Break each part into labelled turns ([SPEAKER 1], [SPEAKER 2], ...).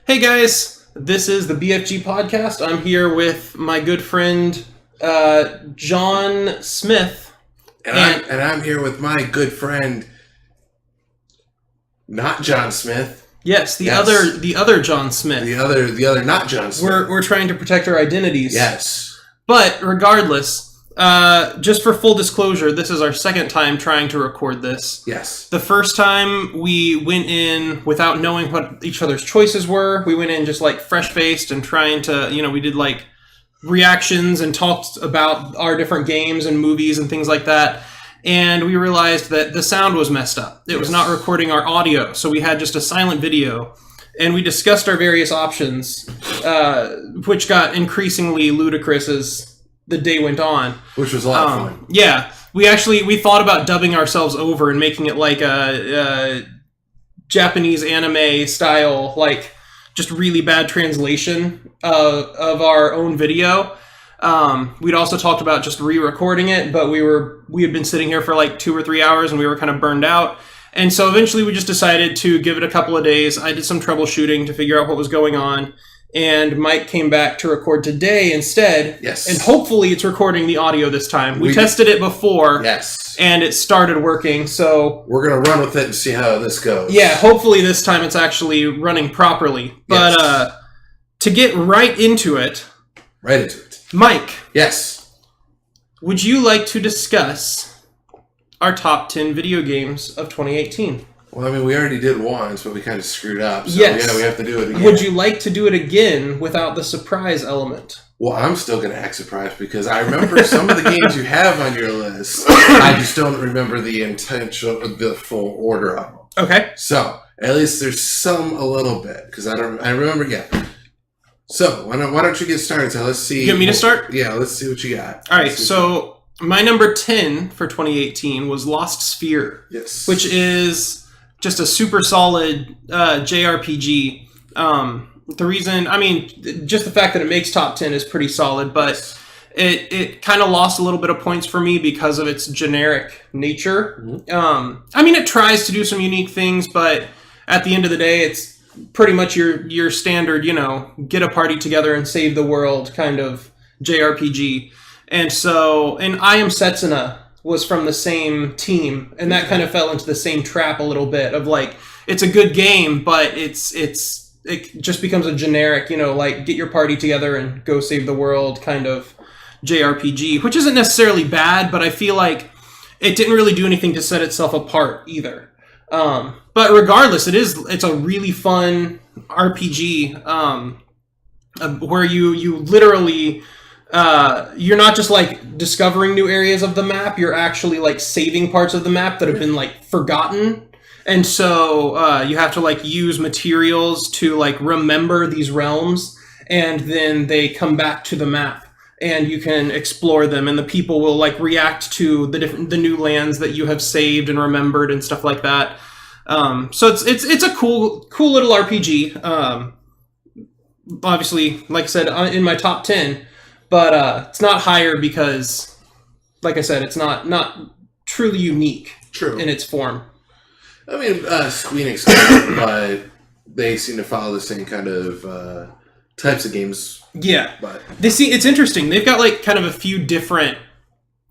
[SPEAKER 1] Hey guys, this is the BFG Podcast. I'm here with my good friend John Smith.
[SPEAKER 2] And I'm here with my good friend, not John Smith.
[SPEAKER 1] Yes, the other John Smith.
[SPEAKER 2] The other not John Smith.
[SPEAKER 1] We're trying to protect our identities.
[SPEAKER 2] Yes.
[SPEAKER 1] But regardless, just for full disclosure, this is our second time trying to record this.
[SPEAKER 2] Yes.
[SPEAKER 1] The first time we went in without knowing what each other's choices were. We went in just like fresh-faced and trying to, we did like reactions and talked about our different games and movies and things like that. And we realized that the sound was messed up. It was not recording our audio. So we had just a silent video. And we discussed our various options, which got increasingly ludicrous as the day went on.
[SPEAKER 2] Which was a lot of fun.
[SPEAKER 1] Yeah. We thought about dubbing ourselves over and making it like a Japanese anime style, like just really bad translation of our own video. We'd also talked about just re-recording it, but we had been sitting here for like 2 or 3 hours and we were kind of burned out. And so eventually we just decided to give it a couple of days. I did some troubleshooting to figure out what was going on. And Mike came back to record today instead.
[SPEAKER 2] Yes.
[SPEAKER 1] And hopefully it's recording the audio this time. We tested it before.
[SPEAKER 2] Yes.
[SPEAKER 1] And it started working, so
[SPEAKER 2] we're going to run with it and see how this goes.
[SPEAKER 1] Yeah, hopefully this time it's actually running properly. But to get right into it. Mike.
[SPEAKER 2] Yes.
[SPEAKER 1] Would you like to discuss our top 10 video games of 2018?
[SPEAKER 2] Well, I mean, we already did once, but we kind of screwed up. So,
[SPEAKER 1] yes.
[SPEAKER 2] Yeah, we have to do it again.
[SPEAKER 1] Would you like to do it again without the surprise element?
[SPEAKER 2] Well, I'm still going to act surprised because I remember some of the games you have on your list. I just don't remember the full order of them.
[SPEAKER 1] Okay.
[SPEAKER 2] So, at least there's some a little bit because I remember, yeah. So, why don't you get started? So, let's see.
[SPEAKER 1] You want me to start?
[SPEAKER 2] Yeah, let's see what you got.
[SPEAKER 1] All right, so my number 10 for 2018 was Lost Sphere.
[SPEAKER 2] Yes.
[SPEAKER 1] Which is just a super solid JRPG. The reason, just the fact that it makes top 10 is pretty solid, but it kind of lost a little bit of points for me because of its generic nature. Mm-hmm. It tries to do some unique things, but at the end of the day, it's pretty much your standard, get a party together and save the world kind of JRPG. And I Am Setsuna was from the same team, and that kind of fell into the same trap a little bit of like, it's a good game, but it just becomes a generic, like get your party together and go save the world kind of JRPG, which isn't necessarily bad, but I feel like it didn't really do anything to set itself apart either. But regardless, it's a really fun RPG where you literally you're not just like discovering new areas of the map, you're actually like saving parts of the map that have been like forgotten. And so you have to like use materials to like remember these realms, and then they come back to the map and you can explore them, and the people will like react to the new lands that you have saved and remembered and stuff like that. So it's a cool little RPG. Obviously, like I said, in my top 10. But it's not higher because, like I said, it's not truly unique in its form.
[SPEAKER 2] Squeenix, but they seem to follow the same kind of types of games.
[SPEAKER 1] Yeah.
[SPEAKER 2] But
[SPEAKER 1] it's interesting. They've got like kind of a few different...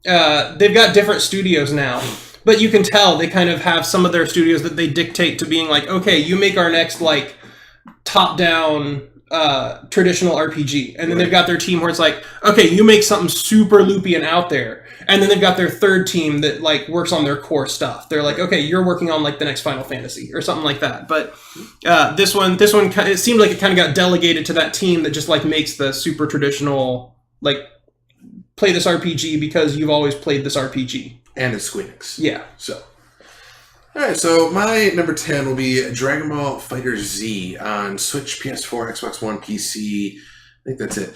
[SPEAKER 1] they've got different studios now. But you can tell they kind of have some of their studios that they dictate to being like, okay, you make our next like top-down... traditional RPG, and then they've got their team where it's like, okay, you make something super loopy and out there, and then they've got their third team that like works on their core stuff. They're like, okay, you're working on like the next Final Fantasy or something like that. But this one, it seemed like it kind of got delegated to that team that just like makes the super traditional like play this RPG because you've always played this RPG.
[SPEAKER 2] And it's Squeenix.
[SPEAKER 1] Yeah.
[SPEAKER 2] So. Alright, so my number 10 will be Dragon Ball Fighter Z on Switch, PS4, Xbox One, PC. I think that's it.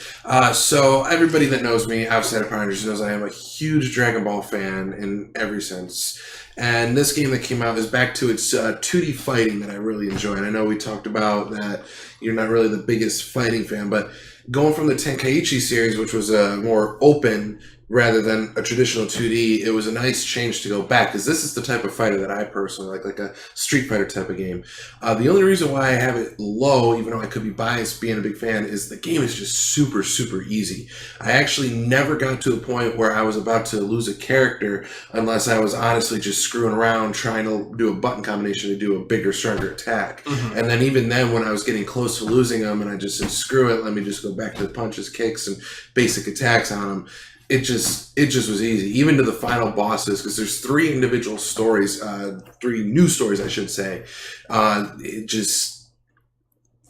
[SPEAKER 2] So everybody that knows me outside of Pioneers knows I am a huge Dragon Ball fan in every sense. And this game that came out is back to its 2D fighting that I really enjoy. And I know we talked about that you're not really the biggest fighting fan, but going from the Tenkaichi series, which was a more open rather than a traditional 2D, it was a nice change to go back, because this is the type of fighter that I personally like a Street Fighter type of game. The only reason why I have it low, even though I could be biased being a big fan, is the game is just super, super easy. I actually never got to a point where I was about to lose a character unless I was honestly just screwing around trying to do a button combination to do a bigger, stronger attack. Mm-hmm. And then even then, when I was getting close to losing them, and I just said, screw it, let me just go back to the punches, kicks, and basic attacks on them. It just was easy, even to the final bosses, because there's 3 individual stories, 3 new stories, I should say. It just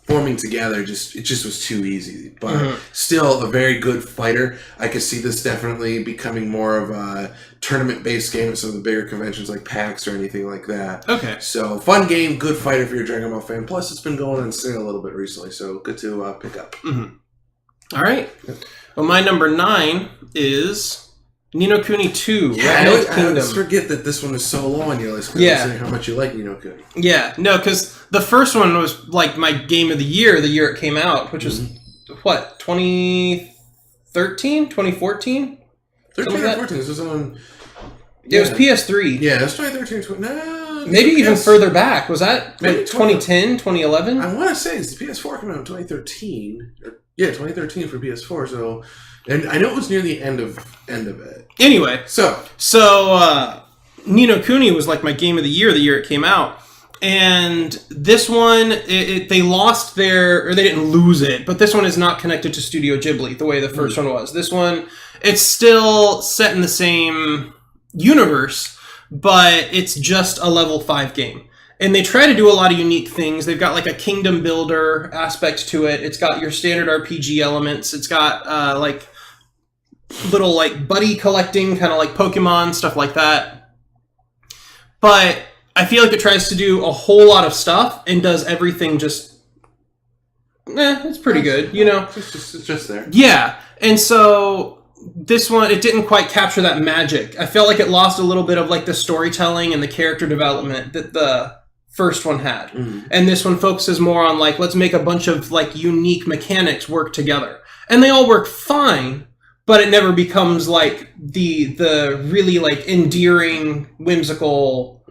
[SPEAKER 2] forming together, it just was too easy. But still, a very good fighter. I could see this definitely becoming more of a tournament-based game at some of the bigger conventions like PAX or anything like that. Okay. So, fun game, good fighter if you're a Dragon Ball fan. Plus, it's been going on sale a little bit recently, so good to pick up.
[SPEAKER 1] Mm-hmm. All right. Well, my number 9 is Ni no Kuni 2.
[SPEAKER 2] Yeah, I always forget that this one is so low on your list. Yeah. How much you like Ni no Kuni.
[SPEAKER 1] Yeah, no, because the first one was like my game of the year it came out, which was, what, 2013? 2014?
[SPEAKER 2] 13 or 14. This was on...
[SPEAKER 1] Yeah. It was PS3.
[SPEAKER 2] Yeah, it was 2013. No,
[SPEAKER 1] maybe even further back. Was that like 2010, 2011?
[SPEAKER 2] I want to say it's the PS4 came out in 2013. Yeah, 2013 for PS4. So, and I know it was near the end of it.
[SPEAKER 1] Anyway, so Ni no Kuni was like my game of the year it came out, and this one they lost they didn't lose it, but this one is not connected to Studio Ghibli the way the first one was. This one, it's still set in the same universe, but it's just a level 5 game. And they try to do a lot of unique things. They've got like a kingdom builder aspect to it. It's got your standard RPG elements. It's got like little like buddy collecting, kind of like Pokemon, stuff like that. But I feel like it tries to do a whole lot of stuff and does everything just... it's pretty good, you know?
[SPEAKER 2] It's just there.
[SPEAKER 1] Yeah. And so... this one, it didn't quite capture that magic. I felt like it lost a little bit of like the storytelling and the character development that the first one had. Mm-hmm. And this one focuses more on like, let's make a bunch of like unique mechanics work together. And they all work fine, but it never becomes like the really like endearing, whimsical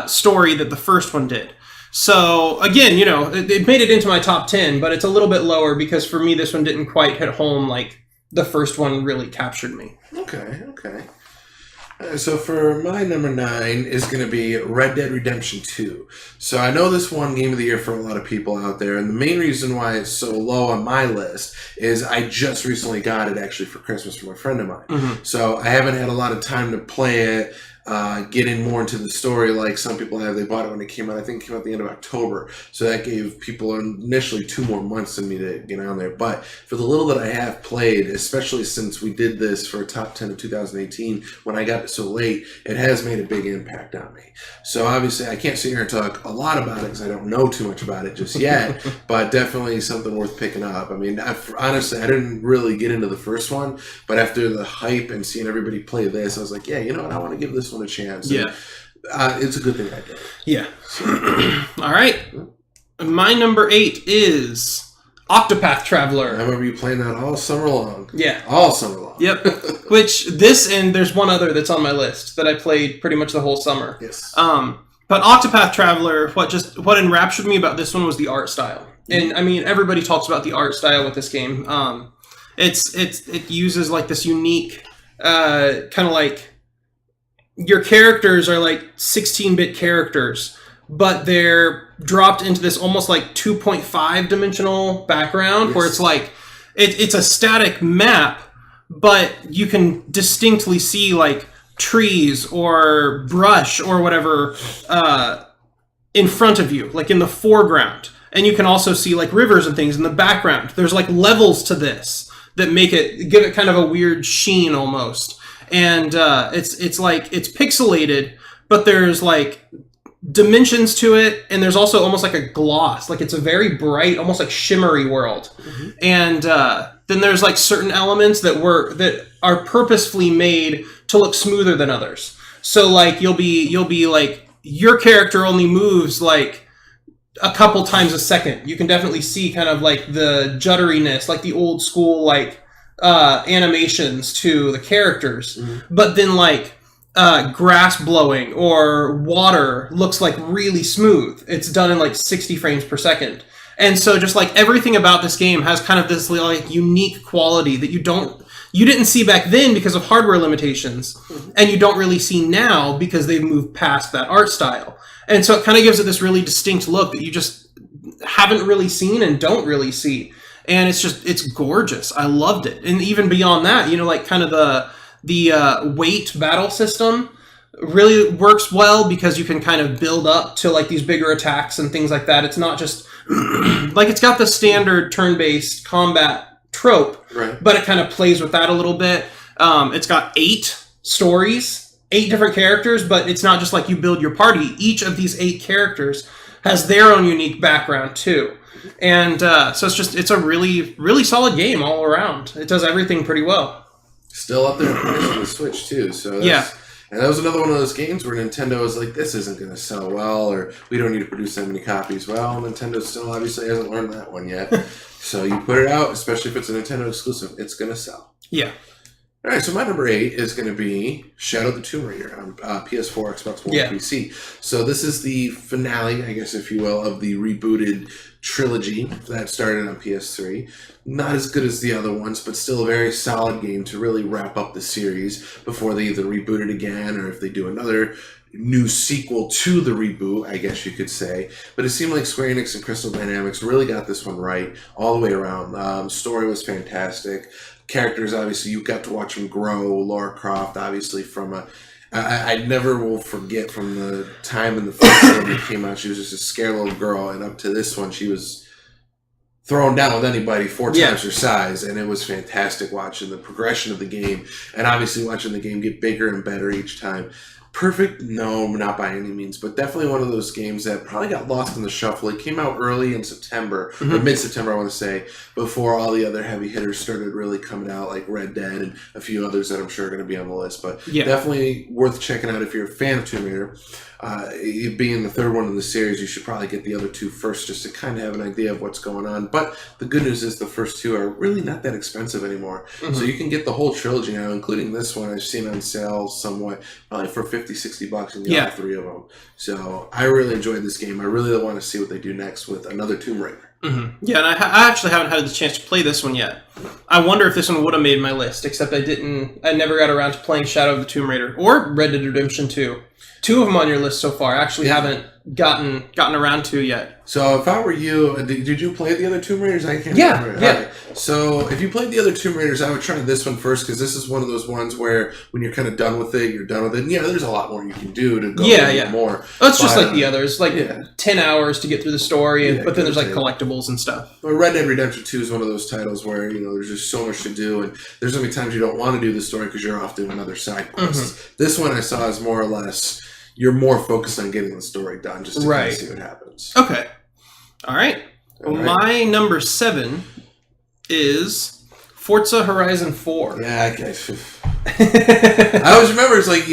[SPEAKER 1] story that the first one did. So again, you know, it made it into my top 10, but it's a little bit lower because for me, this one didn't quite hit home like the first one really captured me.
[SPEAKER 2] Okay. So for my number 9 is going to be Red Dead Redemption 2. So I know this won Game of the Year for a lot of people out there, and the main reason why it's so low on my list is I just recently got it actually for Christmas from a friend of mine. Mm-hmm. So I haven't had a lot of time to play it, get in more into the story like some people have. They bought it when it came out. I think it came out at the end of October. So that gave people initially 2 more months than me to get on there. But for the little that I have played, especially since we did this for a top 10 of 2018, when I got it so late, it has made a big impact on me. So obviously I can't sit here and talk a lot about it because I don't know too much about it just yet, but definitely something worth picking up. I mean, honestly, I didn't really get into the first one, but after the hype and seeing everybody play this, I was like, yeah, you know what, I want to give this one a chance.
[SPEAKER 1] Yeah.
[SPEAKER 2] And, it's a good thing I did.
[SPEAKER 1] Yeah. All right. My number 8 is Octopath Traveler.
[SPEAKER 2] I remember you playing that all summer long.
[SPEAKER 1] Yeah.
[SPEAKER 2] All summer long.
[SPEAKER 1] Yep. Which this, and there's one other that's on my list that I played pretty much the whole summer.
[SPEAKER 2] Yes.
[SPEAKER 1] But Octopath Traveler, what enraptured me about this one was the art style. And I mean, everybody talks about the art style with this game. It uses like this unique kind of like, your characters are like 16-bit characters, but they're dropped into this almost like 2.5 dimensional background. Yes. Where it's like it's a static map, but you can distinctly see like trees or brush or whatever in front of you, like in the foreground. And you can also see like rivers and things in the background. There's like levels to this that give it kind of a weird sheen almost. And it's like it's pixelated, but there's like dimensions to it, and there's also almost like a gloss, like it's a very bright, almost like shimmery world. Mm-hmm. And then there's like certain elements that are purposefully made to look smoother than others. So like you'll be like your character only moves like a couple times a second. You can definitely see kind of like the jutteriness, like the old school like animations to the characters, but then like grass blowing or water looks like really smooth. It's done in like 60 frames per second. And so just like everything about this game has kind of this like unique quality that you didn't see back then because of hardware limitations, and you don't really see now because they've moved past that art style. And so it kind of gives it this really distinct look that you just haven't really seen and don't really see. And it's gorgeous. I loved it. And even beyond that, you know, like kind of the weight battle system really works well because you can kind of build up to like these bigger attacks and things like that. It's not just like it's got the standard turn-based combat trope,
[SPEAKER 2] right,
[SPEAKER 1] but it kind of plays with that a little bit. It's got 8 stories, 8 different characters, but it's not just like you build your party. Each of these 8 characters has their own unique background too. And so it's a really, really solid game all around. It does everything pretty well.
[SPEAKER 2] Still up there on the Switch too. So
[SPEAKER 1] yeah.
[SPEAKER 2] And that was another one of those games where Nintendo was like, this isn't going to sell well, or we don't need to produce that many copies. Well, Nintendo still obviously hasn't learned that one yet. So you put it out, especially if it's a Nintendo exclusive, it's going to sell.
[SPEAKER 1] Yeah.
[SPEAKER 2] All right, so my number 8 is going to be Shadow of the Tomb Raider on PS4, Xbox One, PC. So this is the finale, I guess, if you will, of the rebooted trilogy that started on PS3. Not as good as the other ones, but still a very solid game to really wrap up the series before they either reboot it again or if they do another new sequel to the reboot, I guess you could say. But it seemed like Square Enix and Crystal Dynamics really got this one right all the way around. Story was fantastic. Characters, obviously, you got to watch them grow. Lara Croft, obviously, from I never will forget from the time in the first game that came out, she was just a scared little girl, and up to this one, she was thrown down with anybody 4 times her size, and it was fantastic watching the progression of the game, and obviously watching the game get bigger and better each time. Perfect? No, not by any means, but definitely one of those games that probably got lost in the shuffle. It came out early in September, or mid-September, I want to say, before all the other heavy hitters started really coming out, like Red Dead and a few others that I'm sure are going to be on the list. But definitely worth checking out if you're a fan of Tomb Raider. It being the third one in the series, you should probably get the other 2 first just to kind of have an idea of what's going on. But the good news is the first 2 are really not that expensive anymore. So you can get the whole trilogy now, including this one I've seen on sale somewhat, probably for $50-$60 and get all 3 of them. So I really enjoyed this game. I really want to see what they do next with another Tomb Raider.
[SPEAKER 1] Yeah, and I actually haven't had the chance to play this one yet. I wonder if this one would have made my list, except I never got around to playing Shadow of the Tomb Raider or Red Dead Redemption 2. 2 of them on your list so far. I actually haven't gotten around to yet.
[SPEAKER 2] So if I were you, did you play the other Tomb Raiders? I can't remember.
[SPEAKER 1] Yeah.
[SPEAKER 2] Right. So if you played the other Tomb Raiders, I would try this one first, because this is one of those ones where when you're kind of done with it, you're done with it. And there's a lot more you can do to go more.
[SPEAKER 1] Oh, it's just like the others, like 10 hours to get through the story, but then there's like collectibles and stuff.
[SPEAKER 2] Well, Red Dead Redemption 2 is one of those titles where, there's just so much to do, and there's so many times you don't want to do the story because you're off doing another side quest. This one I saw is more or less, you're more focused on getting the story done just to kind of see what happens.
[SPEAKER 1] Okay. All right. My number 7 is Forza Horizon 4.
[SPEAKER 2] Yeah, I always remember, it's like,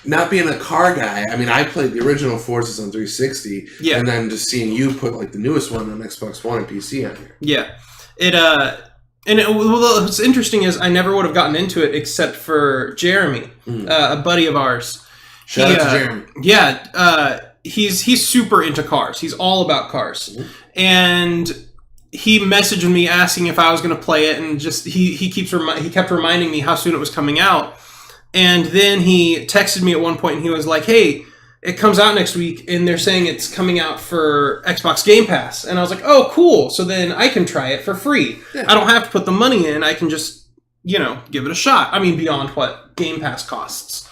[SPEAKER 2] not being a car guy. I mean, I played the original Forzas on 360, and then just seeing you put like the newest one on Xbox One and PC on here.
[SPEAKER 1] Yeah. What's interesting is I never would have gotten into it except for Jeremy, a buddy of ours.
[SPEAKER 2] Shout out to Jeremy.
[SPEAKER 1] Yeah, he's super into cars. He's all about cars, and he messaged me asking if I was going to play it, and just he kept reminding me how soon it was coming out, and then he texted me at one point, and he was like, "Hey, it comes out next week, and they're saying it's coming out for Xbox Game Pass," and I was like, "Oh, cool! So then I can try it for free. Yeah. I don't have to put the money in. I can just give it a shot. I mean, beyond what Game Pass costs."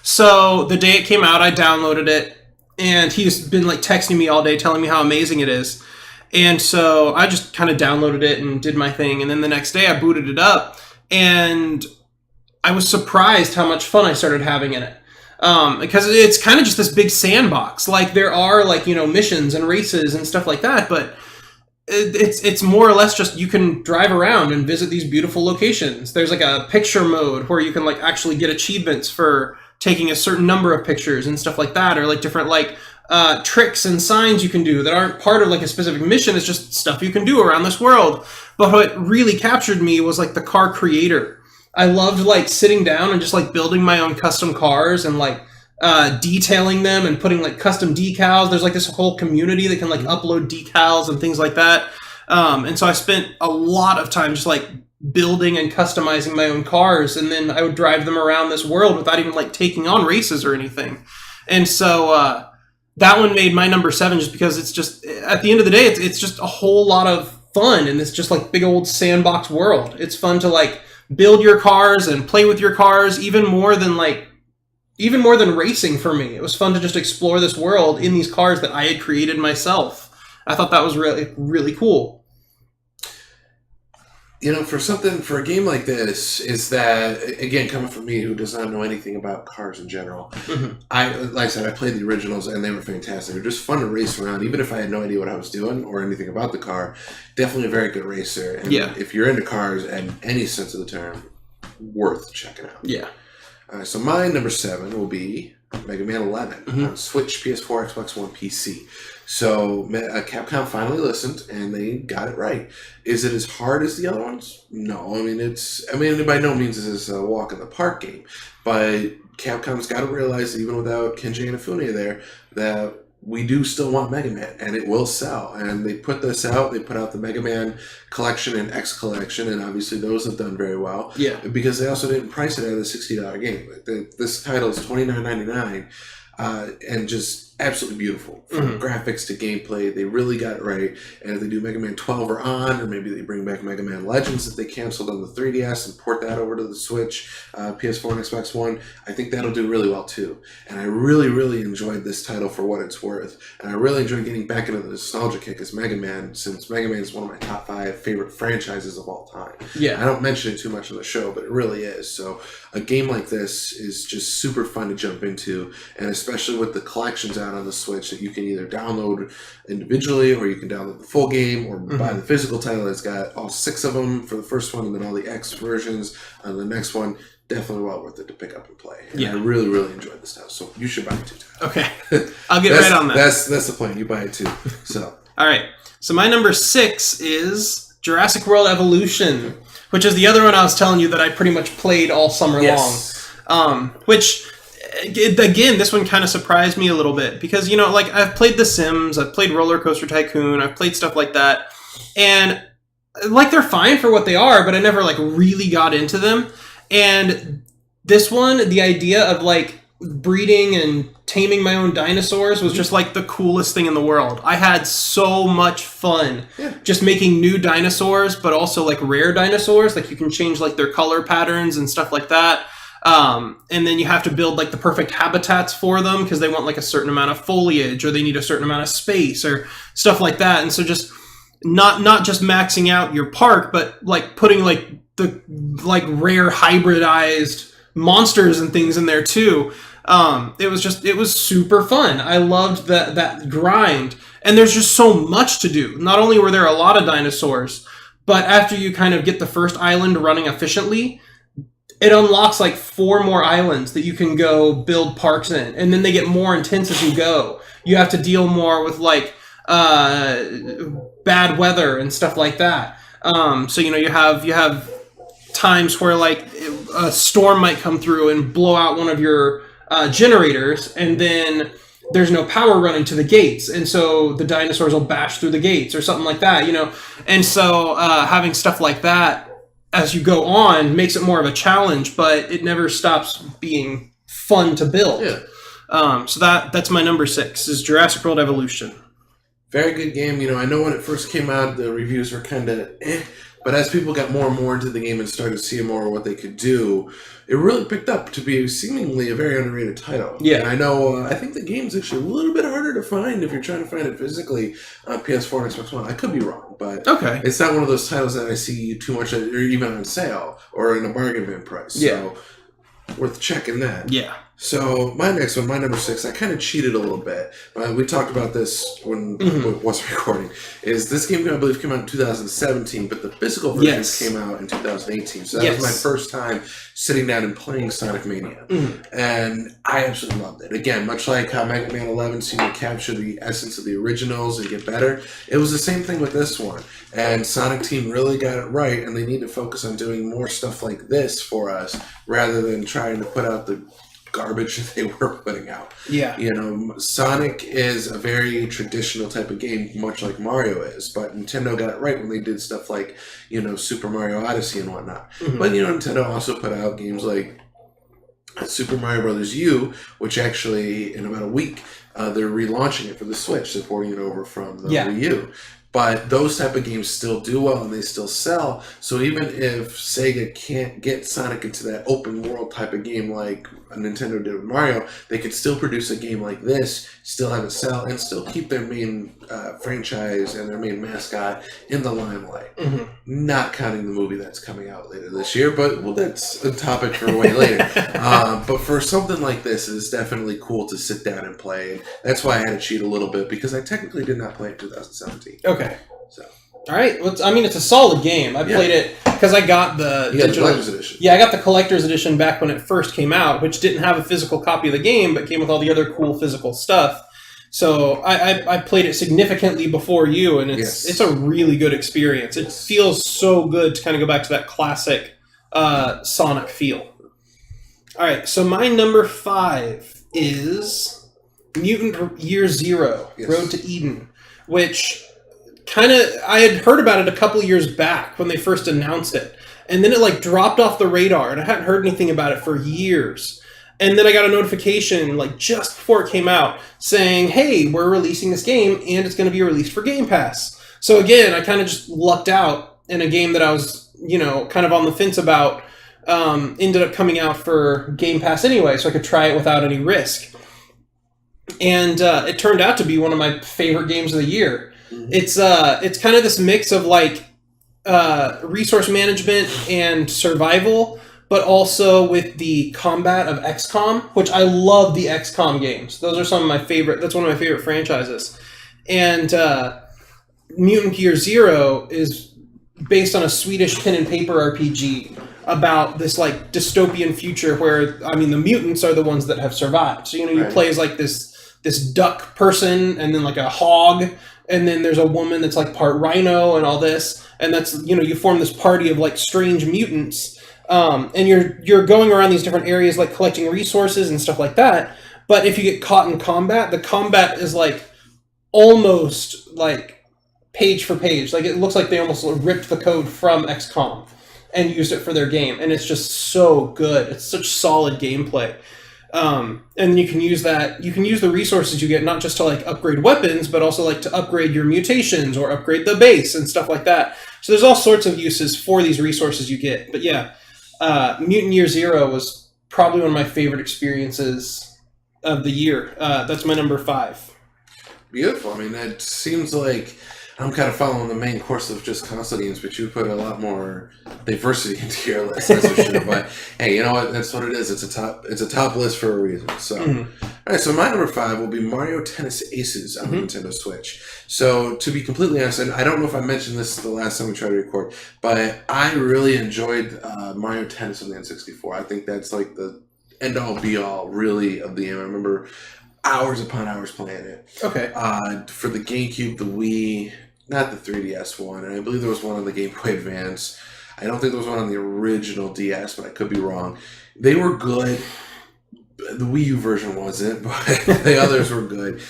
[SPEAKER 1] So the day it came out, I downloaded it, and he's been like texting me all day telling me how amazing it is. And so I just kind of downloaded it and did my thing. And then the next day I booted it up, and I was surprised how much fun I started having in it. Because it's kind of just this big sandbox. Like there are missions and races and stuff like that, but it's more or less just you can drive around and visit these beautiful locations. There's like a picture mode where you can like actually get achievements for taking a certain number of pictures and stuff like that, or like different tricks and signs you can do that aren't part of like a specific mission. It's just stuff you can do around this world. But what really captured me was like the car creator. I loved like sitting down and just like building my own custom cars and like detailing them and putting like custom decals. There's like this whole community that can like upload decals and things like that. And so I spent a lot of time just like building and customizing my own cars, and then I would drive them around this world without even like taking on races or anything. And so that one made my number 7 just because it's just, at the end of the day, it's just a whole lot of fun in this just like big old sandbox world. It's fun to like build your cars and play with your cars even more than racing for me. It was fun to just explore this world in these cars that I had created myself. I thought that was really, really cool.
[SPEAKER 2] You know, for a game like this, is that, again, coming from me who does not know anything about cars in general, like I said, I played the originals and they were fantastic. They were just fun to race around, even if I had no idea what I was doing or anything about the car. Definitely a very good racer. And if you're into cars in any sense of the term, worth checking out.
[SPEAKER 1] Yeah.
[SPEAKER 2] So my number 7 will be Mega Man 11 on Switch, PS4, Xbox One, PC. So Capcom finally listened and they got it right. Is it as hard as the other ones? No. I mean, by no means is this a walk in the park game, but Capcom's got to realize that even without Kenji Inafune there, that we do still want Mega Man, and it will sell. And they put this out. They put out the Mega Man Collection and X Collection, and obviously those have done very well.
[SPEAKER 1] Yeah.
[SPEAKER 2] Because they also didn't price it at a $60 game. This title is $29.99, and just absolutely beautiful. From graphics to gameplay, they really got it right. And if they do Mega Man 12 or on, or maybe they bring back Mega Man Legends that they canceled on the 3DS and port that over to the Switch, PS4 and Xbox One, I think that'll do really well too. And I really, really enjoyed this title for what it's worth. And I really enjoyed getting back into the nostalgia kick as Mega Man, since Mega Man is one of my top 5 favorite franchises of all time.
[SPEAKER 1] Yeah.
[SPEAKER 2] I don't mention it too much on the show, but it really is. So a game like this is just super fun to jump into, and especially with the collections out on the Switch that you can either download individually, or you can download the full game, or buy the physical title that's got all 6 of them for the first one, and then all the X versions on the next one. Definitely well worth it to pick up and play. And I really, really enjoyed this title, so you should buy it too.
[SPEAKER 1] Okay, I'll get right on that.
[SPEAKER 2] That's the plan. You buy it too. So
[SPEAKER 1] all right. So my number 6 is Jurassic World Evolution, which is the other one I was telling you that I pretty much played all summer long. Which, again, this one kind of surprised me a little bit because, you know, like I've played The Sims, I've played Roller Coaster Tycoon, I've played stuff like that, and like they're fine for what they are, but I never like really got into them. And this one, the idea of like breeding and taming my own dinosaurs was just like the coolest thing in the world. I had so much fun just making new dinosaurs, but also like rare dinosaurs. Like you can change like their color patterns and stuff like that. And then you have to build like the perfect habitats for them because they want like a certain amount of foliage, or they need a certain amount of space or stuff like that. And so just not just maxing out your park, but like putting like the like rare hybridized monsters and things in there too. It was super fun. I loved that grind, and there's just so much to do. Not only were there a lot of dinosaurs, but after you kind of get the first island running efficiently, it unlocks like 4 more islands that you can go build parks in, and then they get more intense as you go. You have to deal more with like bad weather and stuff like that. So you know you have times where like a storm might come through and blow out one of your generators, and then there's no power running to the gates, and so the dinosaurs will bash through the gates or something like that, you know. And so having stuff like that as you go on makes it more of a challenge, but it never stops being fun to build. So that's my number 6 is Jurassic World Evolution.
[SPEAKER 2] Very good game. You know, I know when it first came out, the reviews were kind of but as people got more and more into the game and started seeing more of what they could do, it really picked up to be seemingly a very underrated title. Yeah. And I know, I think the game's actually a little bit harder to find if you're trying to find it physically on PS4 and Xbox One. I could be wrong, but it's not one of those titles that I see too much, or even on sale, or in a bargain bin price. So, worth checking that.
[SPEAKER 1] Yeah.
[SPEAKER 2] So my next one, my number 6, I kind of cheated a little bit. We talked about this when wasn't recording. Is this game I believe came out in 2017, but the physical version came out in 2018. So that was my first time sitting down and playing Sonic Mania, and I absolutely loved it. Again, much like how Mega Man 11 seemed to capture the essence of the originals and get better, it was the same thing with this one. And Sonic Team really got it right, and they need to focus on doing more stuff like this for us rather than trying to put out the garbage that they were putting out.
[SPEAKER 1] Yeah.
[SPEAKER 2] You know, Sonic is a very traditional type of game, much like Mario is, but Nintendo got it right when they did stuff like, you know, Super Mario Odyssey and whatnot. But, you know, Nintendo also put out games like Super Mario Brothers U, which actually, in about a week, they're relaunching it for the Switch, supporting it over from the Wii U. But those type of games still do well and they still sell. So even if Sega can't get Sonic into that open world type of game like Nintendo did with Mario, they could still produce a game like this, still have it sell, and still keep their main franchise and their main mascot in the limelight. Not counting the movie that's coming out later this year, but well, that's a topic for way later. But for something like this, it's definitely cool to sit down and play. That's why I had to cheat a little bit, because I technically did not play it in 2017.
[SPEAKER 1] Okay.
[SPEAKER 2] So.
[SPEAKER 1] All right. Well, I mean, it's a solid game. I played it because I got the digital
[SPEAKER 2] collector's edition.
[SPEAKER 1] Yeah, I got the collector's edition back when it first came out, which didn't have a physical copy of the game, but came with all the other cool physical stuff. So I played it significantly before you, and it's a really good experience. It feels so good to kind of go back to that classic Sonic feel. All right. So my number 5 is Mutant Year Zero: Road to Eden, which I had heard about it a couple of years back when they first announced it, and then it like dropped off the radar, and I hadn't heard anything about it for years. And then I got a notification like just before it came out saying, "Hey, we're releasing this game, and it's going to be released for Game Pass." So again, I kind of just lucked out in a game that I was, you know, kind of on the fence about. Ended up coming out for Game Pass anyway, so I could try it without any risk. And it turned out to be one of my favorite games of the year. It's kind of this mix of like resource management and survival, but also with the combat of XCOM, which I love the XCOM games. Those are some of my favorite. That's one of my favorite franchises. And Mutant Year Zero is based on a Swedish pen and paper RPG about this like dystopian future where, I mean, the mutants are the ones that have survived. So, you know, you play as like this duck person, and then like a hog, and then there's a woman that's like part rhino and all this, and that's, you know, you form this party of like strange mutants, and you're going around these different areas like collecting resources and stuff like that. But if you get caught in combat, the combat is like almost like page for page. Like it looks like they almost ripped the code from XCOM and used it for their game, and it's just so good. It's such solid gameplay. And you can use that. You can use the resources you get not just to like upgrade weapons, but also like to upgrade your mutations or upgrade the base and stuff like that. So there's all sorts of uses for these resources you get. But yeah, Mutant Year Zero was probably one of my favorite experiences of the year. That's my number 5.
[SPEAKER 2] Beautiful. I mean, that seems like I'm kind of following the main course of just console games, but you put a lot more diversity into your list. That's for sure. But hey, you know what? That's what it is. It's a top list for a reason. So, all right. So my number 5 will be Mario Tennis Aces on the Nintendo Switch. So to be completely honest, and I don't know if I mentioned this the last time we tried to record, but I really enjoyed Mario Tennis on the N64. I think that's like the end all be all, really, of the game. I remember hours upon hours playing it.
[SPEAKER 1] Okay.
[SPEAKER 2] For the GameCube, the Wii, not the 3DS one, and I believe there was one on the Game Boy Advance. I don't think there was one on the original DS, but I could be wrong. They were good. The Wii U version wasn't, but the others were good.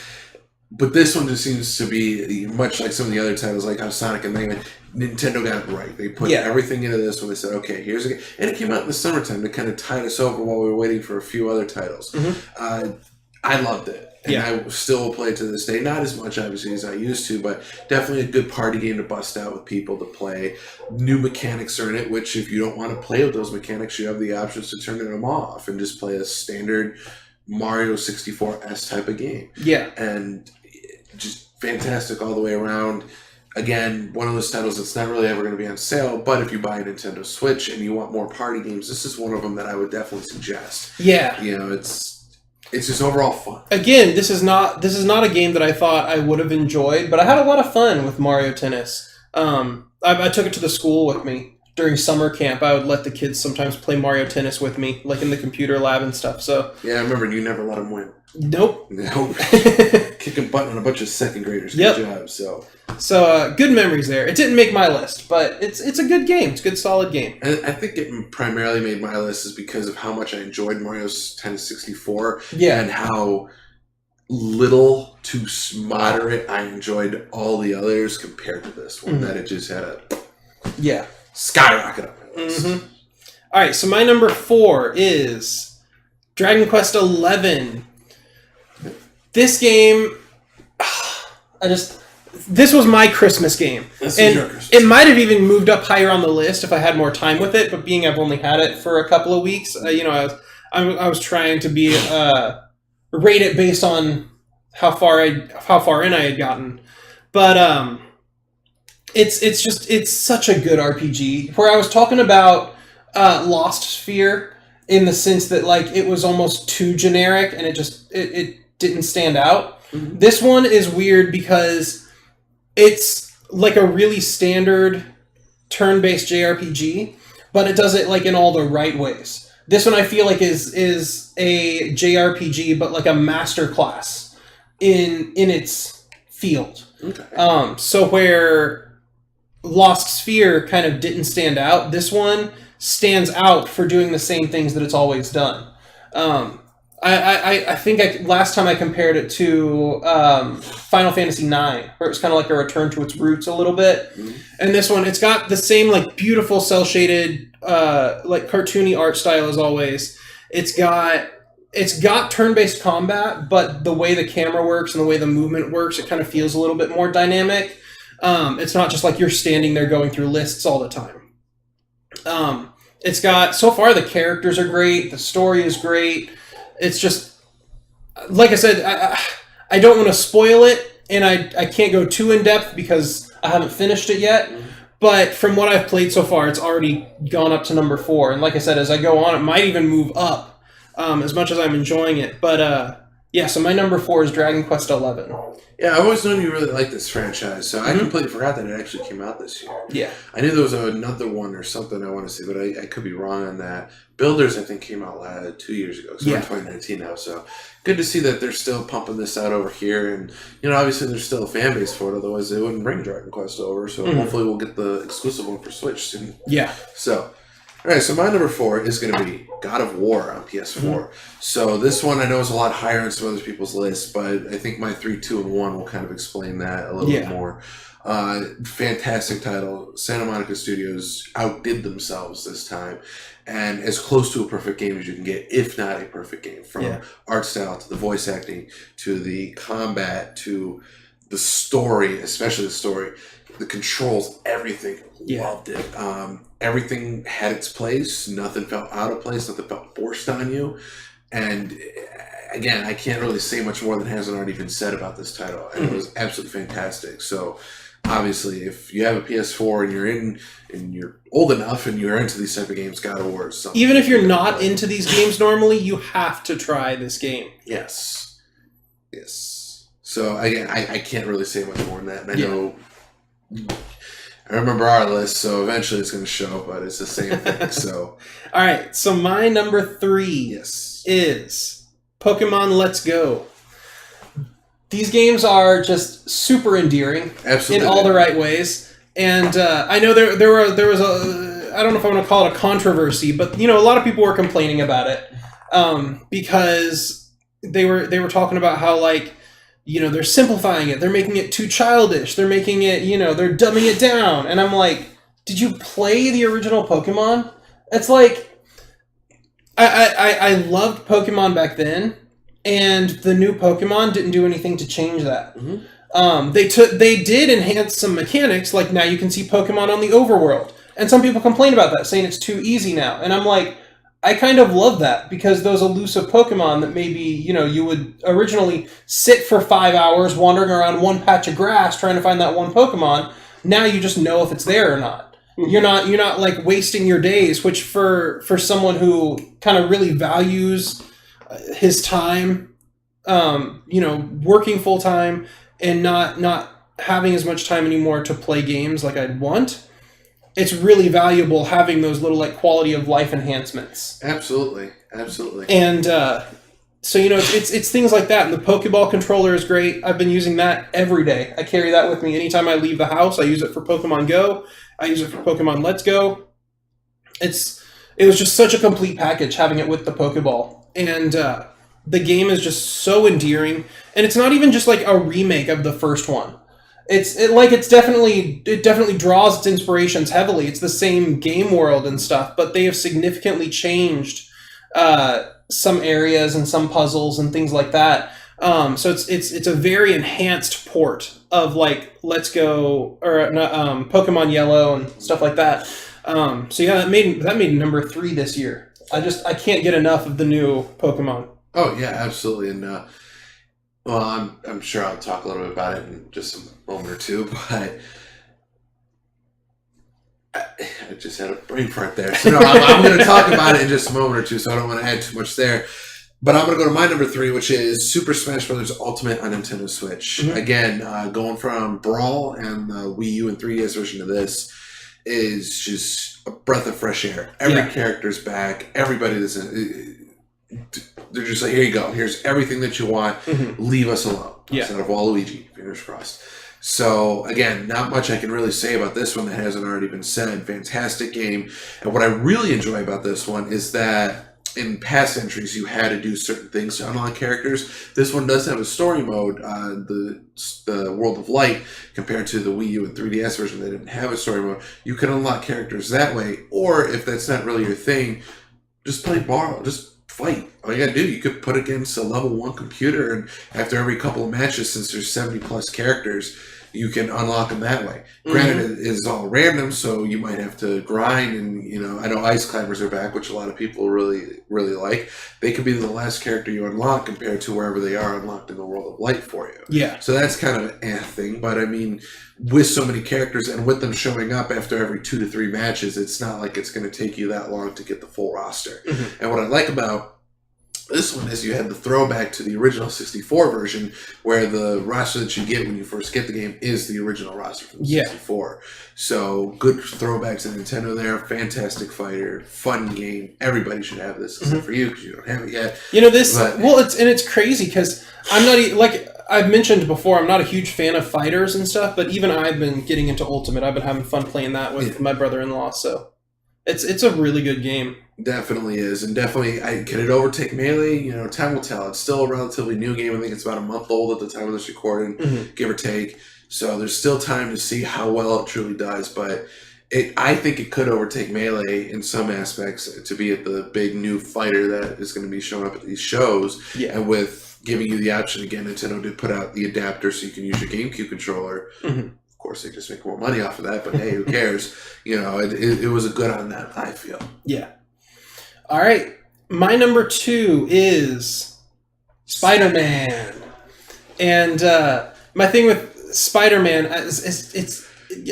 [SPEAKER 2] But this one just seems to be much like some of the other titles, like how Sonic and Mega Man, Nintendo got it right. They put everything into this when they said, okay, here's a game. And it came out in the summertime to kind of tide us over while we were waiting for a few other titles. I loved it. And I still will play it to this day. Not as much, obviously, as I used to, but definitely a good party game to bust out with people to play. New mechanics are in it, which if you don't want to play with those mechanics, you have the options to turn them off and just play a standard Mario 64-esque type of game.
[SPEAKER 1] Yeah.
[SPEAKER 2] And just fantastic all the way around. Again, one of those titles that's not really ever going to be on sale, but if you buy a Nintendo Switch and you want more party games, this is one of them that I would definitely suggest.
[SPEAKER 1] Yeah.
[SPEAKER 2] It's just overall fun.
[SPEAKER 1] Again, this is not a game that I thought I would have enjoyed, but I had a lot of fun with Mario Tennis. I took it to the school with me. During summer camp, I would let the kids sometimes play Mario Tennis with me, like in the computer lab and stuff. So
[SPEAKER 2] yeah, I remember you never let them win.
[SPEAKER 1] Nope.
[SPEAKER 2] Kicking butt on a bunch of second graders.
[SPEAKER 1] Yep.
[SPEAKER 2] Good job.
[SPEAKER 1] So good memories there. It didn't make my list, but it's a good game. It's a good, solid game.
[SPEAKER 2] And I think it primarily made my list is because of how much I enjoyed Mario Tennis 64.
[SPEAKER 1] Yeah.
[SPEAKER 2] And how little to moderate I enjoyed all the others compared to this one. That it just had a skyrocket up my list.
[SPEAKER 1] Mm-hmm. All right, so my number 4 is Dragon Quest XI. This game, this was my Christmas game. It might have even moved up higher on the list if I had more time with it, but being I've only had it for a couple of weeks, I was trying to be rate it based on how far in I had gotten. But it's such a good RPG. Where I was talking about Lost Sphere in the sense that like it was almost too generic and it didn't stand out. Mm-hmm. This one is weird because it's like a really standard turn-based JRPG, but it does it like in all the right ways. This one I feel like is a JRPG, but like a master class in its field. Okay. So where Lost Sphere kind of didn't stand out, this one stands out for doing the same things that it's always done. I think last time I compared it to Final Fantasy IX, where it was kind of like a return to its roots a little bit. Mm-hmm. And this one, it's got the same like beautiful cel-shaded, like cartoony art style as always. It's got turn-based combat, but the way the camera works and the way the movement works, it kind of feels a little bit more dynamic. It's not just like you're standing there going through lists all the time. It's got, so far the characters are great, the story is great. It's just, like I said, I don't want to spoil it, and I can't go too in-depth because I haven't finished it yet. Mm-hmm. But from what I've played so far, it's already gone up to number 4. And like I said, as I go on, it might even move up as much as I'm enjoying it. But so my number 4 is Dragon Quest XI.
[SPEAKER 2] Yeah, I've always known you really like this franchise, so I completely forgot that it actually came out this year.
[SPEAKER 1] Yeah.
[SPEAKER 2] I knew there was another one or something I want to say, but I could be wrong on that. Builders, I think, came out 2 years ago, so we're in 2019 now, so good to see that they're still pumping this out over here, and, obviously there's still a fan base for it, otherwise they wouldn't bring Dragon Quest over, so hopefully we'll get the exclusive one for Switch soon.
[SPEAKER 1] Yeah.
[SPEAKER 2] So, alright, so my number 4 is going to be God of War on PS4. Mm-hmm. So this one I know is a lot higher on some other people's lists, but I think my 3, 2, and 1 will kind of explain that a little bit more. Fantastic title. Santa Monica Studios outdid themselves this time, and as close to a perfect game as you can get, if not a perfect game, from art style to the voice acting to the combat to the story, especially the story, the controls, everything. Loved it. Everything had its place. Nothing felt out of place. Nothing felt forced on you. And again, I can't really say much more than hasn't already been said about this title. And it was absolutely fantastic. So obviously, if you have a PS4 and you're old enough and you're into these type of games, God of War is something.
[SPEAKER 1] Even if you're not into these games normally, you have to try this game.
[SPEAKER 2] Yes. So again, I can't really say much more than that. And I know, I remember our list, so eventually it's going to show, but it's the same thing. So,
[SPEAKER 1] all right. So my number 3 is Pokemon Let's Go. These games are just super endearing,
[SPEAKER 2] absolutely,
[SPEAKER 1] in all the right ways. And I know there was a, I don't know if I want to call it a controversy, but a lot of people were complaining about it because they were talking about how they're simplifying it, they're making it too childish, they're making it, they're dumbing it down, and I'm like, did you play the original Pokemon? It's like I loved Pokemon back then. And the new Pokemon didn't do anything to change that. Mm-hmm. They did enhance some mechanics, like now you can see Pokemon on the overworld. And some people complain about that, saying it's too easy now. And I'm like, I kind of love that, because those elusive Pokemon that maybe, you would originally sit for 5 hours wandering around one patch of grass trying to find that one Pokemon, Now you just know if it's there or not. Mm-hmm. You're not like wasting your days, which for someone who kind of really values his time, working full time and not having as much time anymore to play games like I'd want. It's really valuable having those little like quality of life enhancements.
[SPEAKER 2] Absolutely.
[SPEAKER 1] And so it's things like that. And the Pokeball controller is great. I've been using that every day. I carry that with me anytime I leave the house. I use it for Pokemon Go. I use it for Pokemon Let's Go. It was just such a complete package having it with the Pokeball. And the game is just so endearing. And it's not even just like a remake of the first one. It definitely draws its inspirations heavily. It's the same game world and stuff, but they have significantly changed some areas and some puzzles and things like that. So it's a very enhanced port of like Let's Go or Pokemon Yellow and stuff like that. So yeah, that made number 3 this year. I can't get enough of the new Pokemon.
[SPEAKER 2] Oh yeah, absolutely. And well, I'm sure I'll talk a little bit about it in just a moment or two, but I just had a brain fart there. So no, I'm going to talk about it in just a moment or two, so I don't want to add too much there. But I'm going to go to my number 3, which is Super Smash Bros. Ultimate on Nintendo Switch. Mm-hmm. Again, going from Brawl and the Wii U and 3DS version to this is just a breath of fresh air. Every character's back. Everybody that's they're just like, here you go. Here's everything that you want. Mm-hmm. Leave us alone. Instead of Waluigi. Fingers crossed. So, again, not much I can really say about this one that hasn't already been said. Fantastic game. And what I really enjoy about this one is that in past entries, you had to do certain things to unlock characters. This one does have a story mode, the World of Light, compared to the Wii U and 3DS version that didn't have a story mode. You can unlock characters that way, or if that's not really your thing, just play Brawl. Just fight. All you gotta do, you could put against a level 1 computer, and after every couple of matches, since there's 70 plus characters, you can unlock them that way. Mm-hmm. Granted, it is all random, so you might have to grind, and I know Ice Climbers are back, which a lot of people really, really like. They could be the last character you unlock compared to wherever they are unlocked in the World of Light for you. Yeah. So that's kind of an thing, but I mean, with so many characters and with them showing up after every 2 to 3 matches, it's not like it's going to take you that long to get the full roster. Mm-hmm. And what I like about this one is you had the throwback to the original 64 version, where the roster that you get when you first get the game is the original roster from 64. So good throwback to Nintendo there. Fantastic fighter, fun game. Everybody should have this, except for you because you don't have it yet.
[SPEAKER 1] It's crazy because I'm not like I've mentioned before. I'm not a huge fan of fighters and stuff, but even I've been getting into Ultimate. I've been having fun playing that with my brother-in-law. So it's a really good game.
[SPEAKER 2] Definitely is, and definitely, can it overtake Melee? Time will tell. It's still a relatively new game. I think it's about a month old at the time of this recording, give or take. So there's still time to see how well it truly does, but I think it could overtake Melee in some aspects to be at the big new fighter that is going to be showing up at these shows, and with giving you the option again, Nintendo did put out the adapter so you can use your GameCube controller. Mm-hmm. Of course, they just make more money off of that, but hey, who cares? It was a good on that, I feel.
[SPEAKER 1] Yeah. All right. My number 2 is Spider-Man. And my thing with Spider-Man is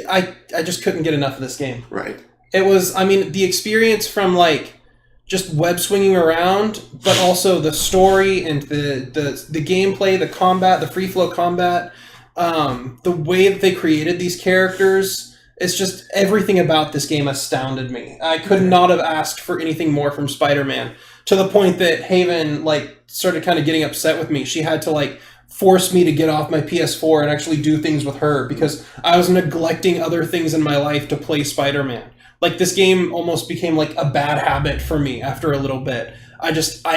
[SPEAKER 1] I just couldn't get enough of this game.
[SPEAKER 2] Right.
[SPEAKER 1] It was, the experience from like just web swinging around, but also the story and the gameplay, the combat, the free flow combat, the way that they created these characters. It's just everything about this game astounded me. I could not have asked for anything more from Spider-Man, to the point that Haven started kind of getting upset with me. She had to force me to get off my PS4 and actually do things with her because I was neglecting other things in my life to play Spider-Man. This game almost became a bad habit for me after a little bit. I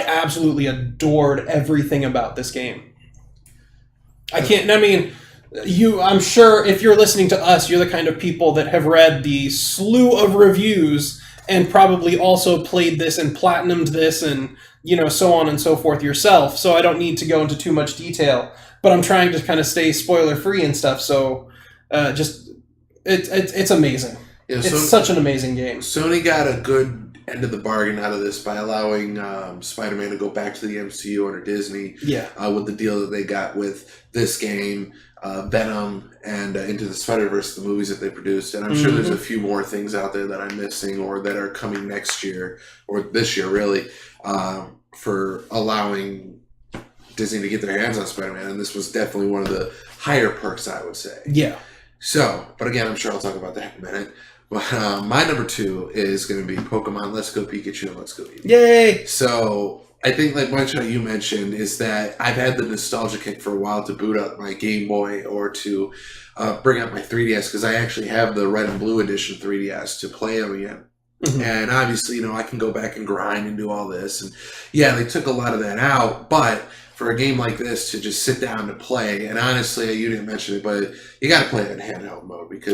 [SPEAKER 1] absolutely adored everything about this game. I'm sure if you're listening to us, you're the kind of people that have read the slew of reviews and probably also played this and platinumed this and, so on and so forth yourself. So I don't need to go into too much detail, but I'm trying to kind of stay spoiler free and stuff. So it's amazing. Yeah, it's such an amazing game.
[SPEAKER 2] Sony got a good end of the bargain out of this by allowing Spider-Man to go back to the MCU under Disney. Yeah. With the deal that they got with this game. Venom and Into the Spider-Verse, the movies that they produced. And I'm sure there's a few more things out there that I'm missing or that are coming next year or this year, really, for allowing Disney to get their hands on Spider-Man. And this was definitely one of the higher perks, I would say.
[SPEAKER 1] Yeah.
[SPEAKER 2] So, but again, I'm sure I'll talk about that in a minute. But my number 2 is going to be Pokemon Let's Go Pikachu and Let's Go Eevee.
[SPEAKER 1] Yay!
[SPEAKER 2] So, I think, like much what you mentioned, is that I've had the nostalgia kick for a while to boot up my Game Boy or to bring up my 3DS, because I actually have the Red and Blue Edition 3DS to play them again. Mm-hmm. And obviously, I can go back and grind and do all this. And yeah, they took a lot of that out, but for a game like this to just sit down to play, and honestly, you didn't mention it, but you got to play it in handheld mode because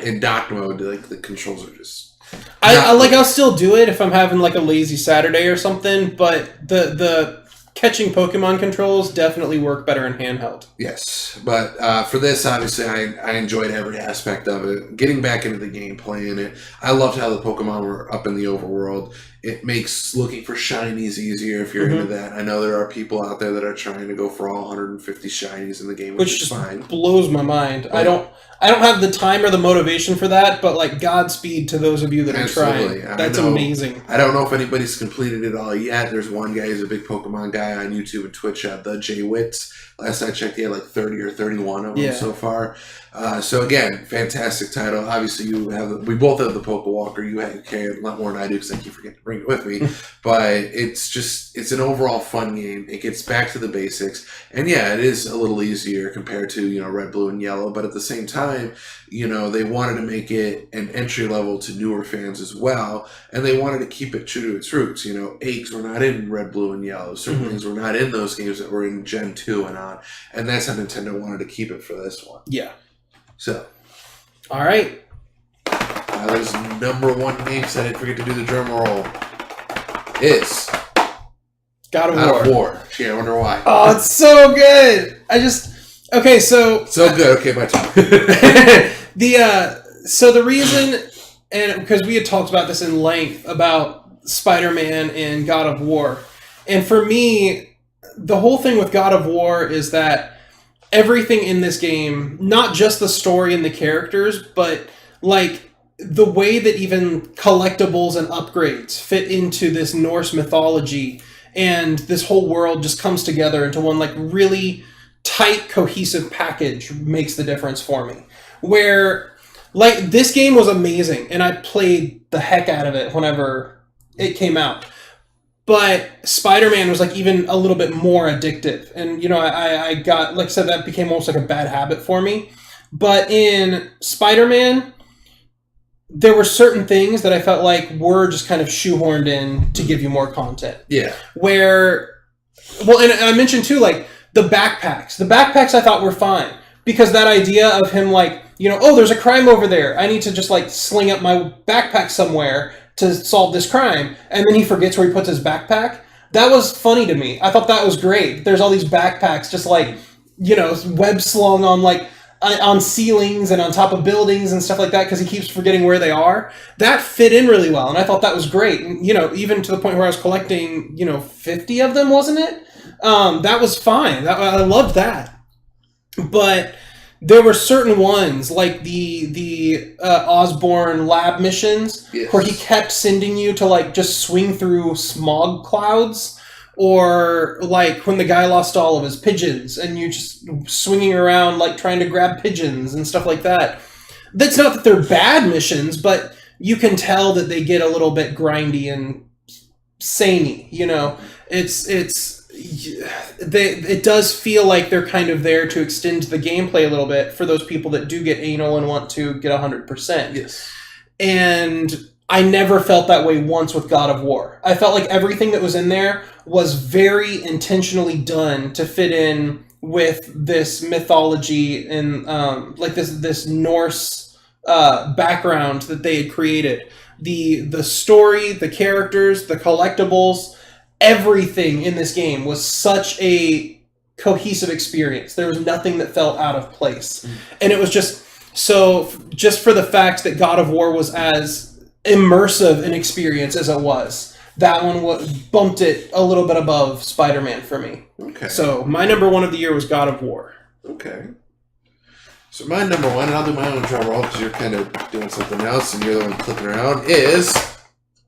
[SPEAKER 2] in dock mode, like the controls are just.
[SPEAKER 1] I'll still do it if I'm having like a lazy Saturday or something, but the catching Pokemon controls definitely work better in handheld.
[SPEAKER 2] Yes, but for this, obviously, I enjoyed every aspect of it. Getting back into the game, playing it. I loved how the Pokemon were up in the overworld. It makes looking for shinies easier if you're into that. I know there are people out there that are trying to go for all 150 shinies in the game, which is fine.
[SPEAKER 1] Blows my mind. But I don't have the time or the motivation for that, but like Godspeed to those of you that are trying. That's amazing.
[SPEAKER 2] I don't know if anybody's completed it all yet. There's one guy who's a big Pokemon guy on YouTube and Twitch, the J Wits. Last I checked, he had like 30 or 31 of them so far. So again, fantastic title. Obviously, we both have the Pokewalker. You carry a lot more than I do because I keep forgetting to bring it with me. But it's an overall fun game. It gets back to the basics, and yeah, it is a little easier compared to Red, Blue, and Yellow. But at the same time, they wanted to make it an entry level to newer fans as well, and they wanted to keep it true to its roots. Eggs were not in Red, Blue, and Yellow. Certain things were not in those games that were in Gen 2 and on, and that's how Nintendo wanted to keep it for this one.
[SPEAKER 1] Yeah.
[SPEAKER 2] So.
[SPEAKER 1] All right.
[SPEAKER 2] There's number 1 game, so I didn't forget to do the drum roll. Is
[SPEAKER 1] God of
[SPEAKER 2] War. Gee, I wonder why.
[SPEAKER 1] Oh, it's so good. Okay, so
[SPEAKER 2] good. Okay, my turn.
[SPEAKER 1] The reason, and because we had talked about this in length about Spider-Man and God of War, and for me, the whole thing with God of War is that everything in this game, not just the story and the characters, but like the way that even collectibles and upgrades fit into this Norse mythology, and this whole world just comes together into one like really tight, cohesive package makes the difference for me. Where like this game was amazing, and I played the heck out of it whenever it came out. But Spider-Man was like even a little bit more addictive. And, I got, like I said, that became almost like a bad habit for me. But in Spider-Man, there were certain things that I felt like were just kind of shoehorned in to give you more content.
[SPEAKER 2] Yeah.
[SPEAKER 1] And I mentioned too, like the backpacks. The backpacks I thought were fine. Because that idea of him like, there's a crime over there. I need to just like sling up my backpack somewhere to solve this crime, and then he forgets where he puts his backpack. That was funny to me. I thought that was great. There's all these backpacks just like, web slung on like on ceilings and on top of buildings and stuff like that because he keeps forgetting where they are. That fit in really well, and I thought that was great. And, even to the point where I was collecting, 50 of them, wasn't it? That was fine. I loved that. But there were certain ones, like the Osborn lab missions, where he kept sending you to like just swing through smog clouds, or like when the guy lost all of his pigeons and you just swinging around like trying to grab pigeons and stuff like that. That's not that they're bad missions, but you can tell that they get a little bit grindy and samey. It does feel like they're kind of there to extend the gameplay a little bit for those people that do get anal and want to get 100%.
[SPEAKER 2] Yes.
[SPEAKER 1] And I never felt that way once with God of War. I felt like everything that was in there was very intentionally done to fit in with this mythology and like this Norse background that they had created. The story, the characters, the collectibles, everything in this game was such a cohesive experience. There was nothing that felt out of place. And it was just for the fact that God of War was as immersive an experience as it was, that one bumped it a little bit above Spider-Man for me.
[SPEAKER 2] Okay.
[SPEAKER 1] So my number 1 of the year was God of War.
[SPEAKER 2] Okay. So my number one, and I'll do my own drum roll because you're kind of doing something else and you're the one clicking around, is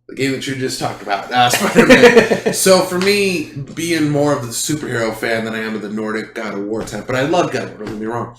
[SPEAKER 2] the game that you just talked about, Spider-Man. So for me, being more of the superhero fan than I am of the Nordic God of War type, but I love God of War, don't get me wrong.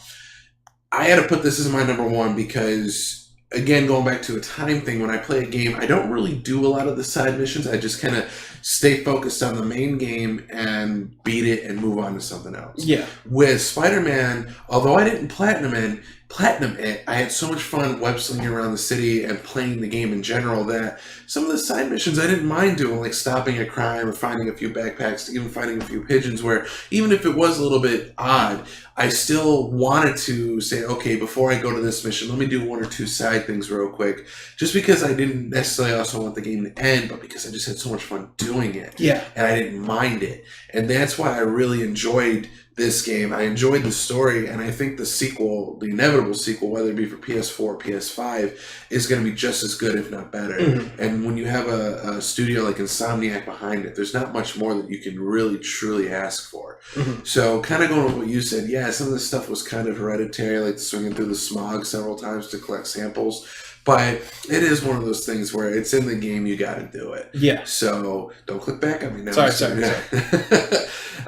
[SPEAKER 2] I had to put this as my number one because, again, going back to a time thing, when I play a game, I don't really do a lot of the side missions. I just kind of stay focused on the main game and beat it and move on to something else.
[SPEAKER 1] Yeah.
[SPEAKER 2] With Spider-Man, although I didn't platinum it, I had so much fun web slinging around the city and playing the game in general that some of the side missions I didn't mind doing, like stopping a crime or finding a few backpacks, even finding a few pigeons, where even if it was a little bit odd, I still wanted to say, okay, before I go to this mission, let me do one or two side things real quick, just because I didn't necessarily also want the game to end, but because I just had so much fun doing it.
[SPEAKER 1] Yeah.
[SPEAKER 2] And I didn't mind it. And that's why I really enjoyed this game. I enjoyed the story, and I think the sequel, the inevitable sequel, whether it be for PS4 or PS5, is going to be just as good, if not better. Mm-hmm. And when you have a studio like Insomniac behind it, there's not much more that you can really, truly ask for. Mm-hmm. So kind of going with what you said, yeah, some of this stuff was kind of hereditary, like swinging through the smog several times to collect samples. But it is one of those things where it's in the game, you got to do it.
[SPEAKER 1] Yeah.
[SPEAKER 2] So don't click back on me now.
[SPEAKER 1] Sorry.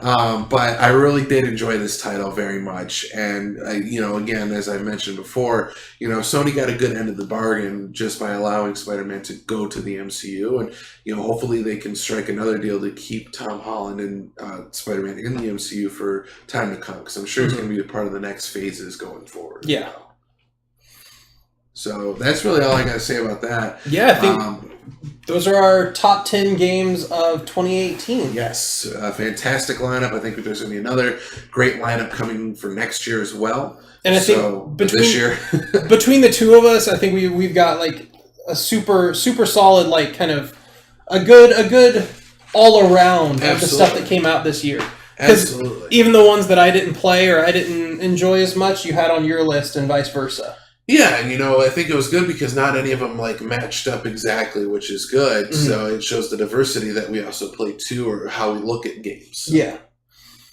[SPEAKER 2] But I really did enjoy this title very much. And, again, as I mentioned before, Sony got a good end of the bargain just by allowing Spider-Man to go to the MCU. And, hopefully they can strike another deal to keep Tom Holland and Spider-Man in the MCU for time to come. Because I'm sure it's going to be a part of the next phases going forward.
[SPEAKER 1] Yeah.
[SPEAKER 2] So that's really all I got to say about that.
[SPEAKER 1] Yeah, I think those are our top 10 games of 2018.
[SPEAKER 2] Yes, a fantastic lineup. I think there's going to be another great lineup coming for next year as well.
[SPEAKER 1] And I think
[SPEAKER 2] this year,
[SPEAKER 1] between the two of us, I think we've got like a super solid, like kind of a good all around of the stuff that came out this year.
[SPEAKER 2] Absolutely.
[SPEAKER 1] Even the ones that I didn't play or I didn't enjoy as much, you had on your list, and vice versa.
[SPEAKER 2] Yeah, and I think it was good because not any of them matched up exactly, which is good. Mm-hmm. So it shows the diversity that we also play too, or how we look at games.
[SPEAKER 1] Yeah.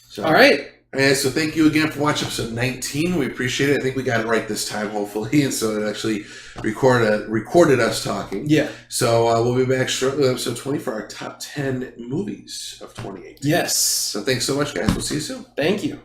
[SPEAKER 2] So,
[SPEAKER 1] all right.
[SPEAKER 2] And so thank you again for watching episode 19. We appreciate it. I think we got it right this time, hopefully, and so it actually recorded us talking.
[SPEAKER 1] Yeah.
[SPEAKER 2] So we'll be back shortly with episode 20 for our top 10 movies of 2018.
[SPEAKER 1] Yes.
[SPEAKER 2] So thanks so much, guys. We'll see you soon.
[SPEAKER 1] Thank you.